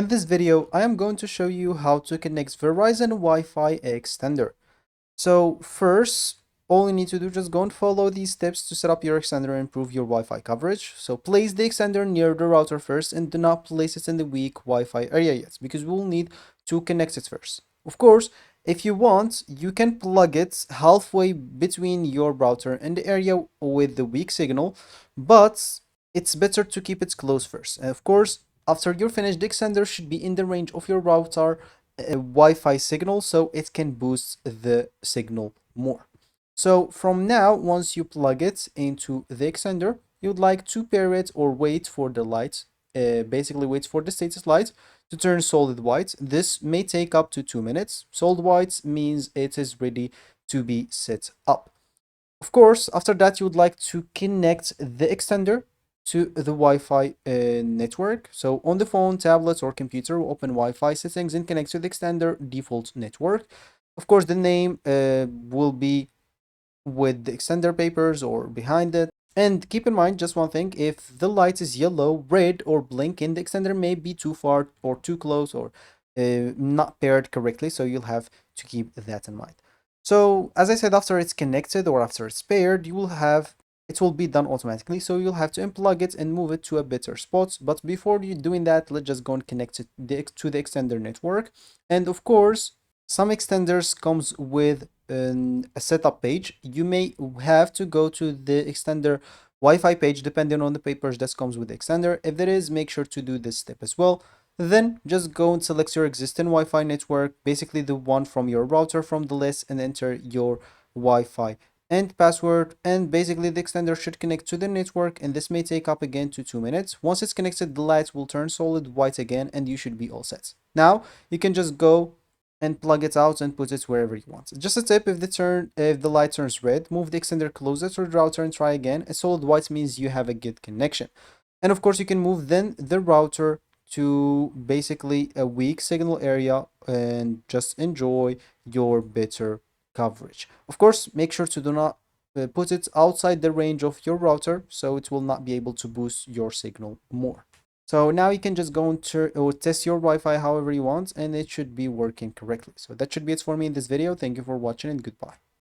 In this video, I am going to show you how to connect Verizon Wi-Fi Extender. So first, all you need to do is just go and follow these steps to set up your extender and improve your Wi-Fi coverage. So place the extender near the router first and do not place it in the weak Wi-Fi area yet because we will need to connect it first. Of course, if you want, you can plug it halfway between your router and the area with the weak signal, but it's better to keep it close first. And of course, after you're finished, the extender should be in the range of your router Wi-Fi signal so it can boost the signal more. So from now, once you plug it into the extender, you'd like to pair it or wait for the light, basically wait for the status light to turn solid white. This may take up to 2 minutes. Solid white means it is ready to be set up. Of course, after that, you would like to connect the extender to the Wi-Fi network. So on the phone, tablet, or computer, open Wi-Fi settings and connect to the extender default network. Of course, the name will be with the extender papers or behind it. And keep in mind just one thing, if the light is yellow, red, or blinking, the extender may be too far or too close or not paired correctly. So you'll have to keep that in mind. So as I said, after it's connected or after it's paired, it will be done automatically. So you'll have to unplug it and move it to a better spot. But before you doing that, let's just go and connect it to the extender network. And of course, some extenders comes with a setup page. You may have to go to the extender Wi-Fi page depending on the papers that comes with the extender. If there is, make sure to do this step as well. Then just go and select your existing Wi-Fi network, basically the one from your router from the list, and enter your Wi-Fi and password, and basically the extender should connect to the network, and this may take up again to 2 minutes. Once it's connected, the light will turn solid white again and you should be all set. Now you can just go and plug it out and put it wherever you want. Just a tip, if the light turns red, move the extender closer to the router and try again. A solid white means you have a good connection. And of course you can move then the router to basically a weak signal area and just enjoy your better coverage. Of course, make sure to do not put it outside the range of your router so it will not be able to boost your signal more. So now you can just go and test your Wi-Fi however you want, and it should be working correctly. So that should be it for me in this video. Thank you for watching and goodbye.